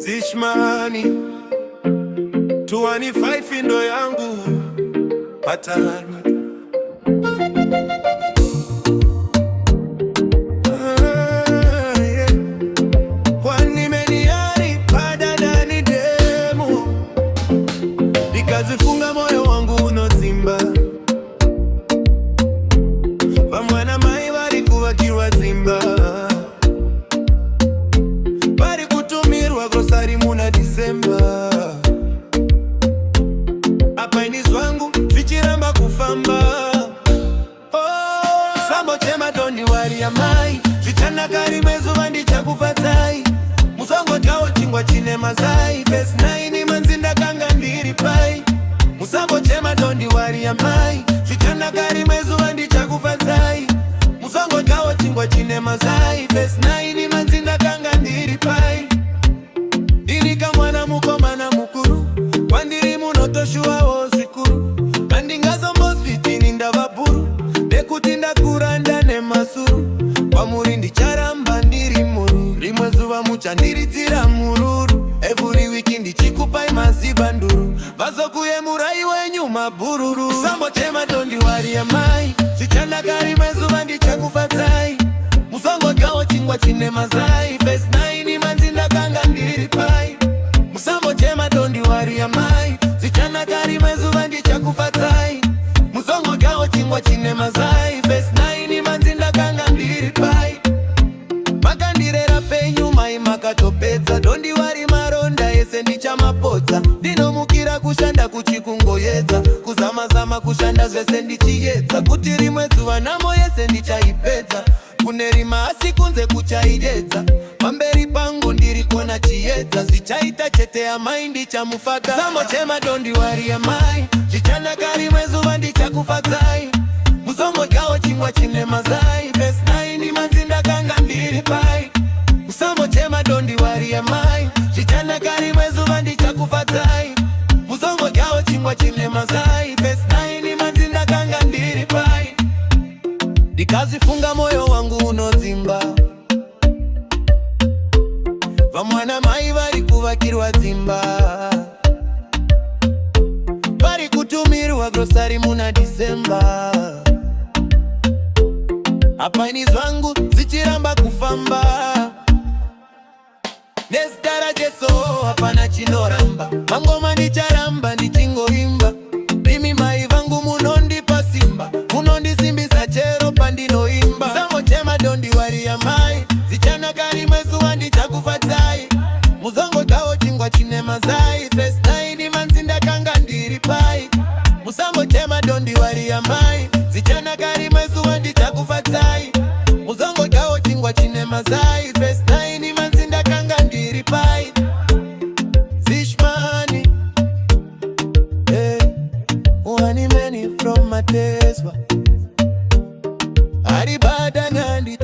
Zishmani 25 ndo yangu patani. Nikazifunga moyo wangu unozimba vamwana mai vari kuvakirwa dzimba, vari kutumirwa grosari muna Disemba. Apaini zvangu zvichiramba kufamba. Sambo chema dondi wari ya mai zvichanaka rimwe zuva ndichakufatai. Musongotawo chingwa chine mazai. Verse 9 manzi ndakanga ndiri pai. Musambo chema dondi wari ya mai zvichanaka rimwe zuva ndichakufatai. Musongotawo chingwa chine mazai. Verse 9 manzi ndakanga ndiri pai. Ndiri kamwana mukomana mukuru, kwandiri munotoshuwawo zvikuru. Handingazombosvitini ndava bhuru, nekuti ndakura ndane masuru. Kwamuri ndicharamba ndiri muru, rimwe zuva muchandiridzira mururu. Every week ndichikupai mazibanduru, vazokuyemurai wenyu mabhururu. Sambo chema dondi wari ya mai zvichanaka rimwe zuva ndichakufatai. Musongotawo chingwa chine mazai. Verse 9 manzi ndakanga ndiri pai. Musambo chema dondi wari ya mai zvichanaka rimwe zuva ndichakufatai. Musongotawo chingwa chine mazai. Verse 9 manzi ndakanga ndiri pai. Makandirera penyu mai makatopedza. Dondi wari maronda ese ndichamapodza. Ndinomukira kushanda kuchikungoyedza, kuzama-zama kushanda zvese ndichiyedza, kuti rimwe zuva nhamo yese ndichaipedza. Kune rima asi kunze kuchaidedza, pamberi pangu ndiri kona chiedza. Zvichaita chete amai ndichamufata. Sambo chema dondi wari ya mai zvichanaka rimwe zuva ndichakufatai. Musongotawo chingwa chine mazai. Verse 9 manzi ndakanga ndiri pai. Musambo chema dondi wari ya mai zvichanaka rimwe zuva ndichakufatai. Musongotawo chingwa chine mazai. Verse 9 manzi ndakanga ndiri pai. Ndikazifunga moyo wangu unodzimba, vamwana mai vari kuvakirwa dzimba, vari kutumirwa grosari muna Disemba. Apaini zvangu zichiramba kufamba, nezita raJesu hapana chinoramba. Mangoma ndicharamba ndichingoimba, rimi mai vangu munondipa simba, munondisimbisa chero pandinoimba. Sambo chema dondi wari ya mai zvichanaka rimwe zuva ndichakufatai. Musongotawo chingwa chine mazai. Verse 9 manzi ndakanga ndiri pai. Musambo chema dondi wari ya mai zvichanaka rimwe zuva ndichakufatai. Musongotawo chingwa chine mazai. Verse 9 manzi ndakanga ndiri pai. Zishmani Wani many from Mateswa Aribada ngandi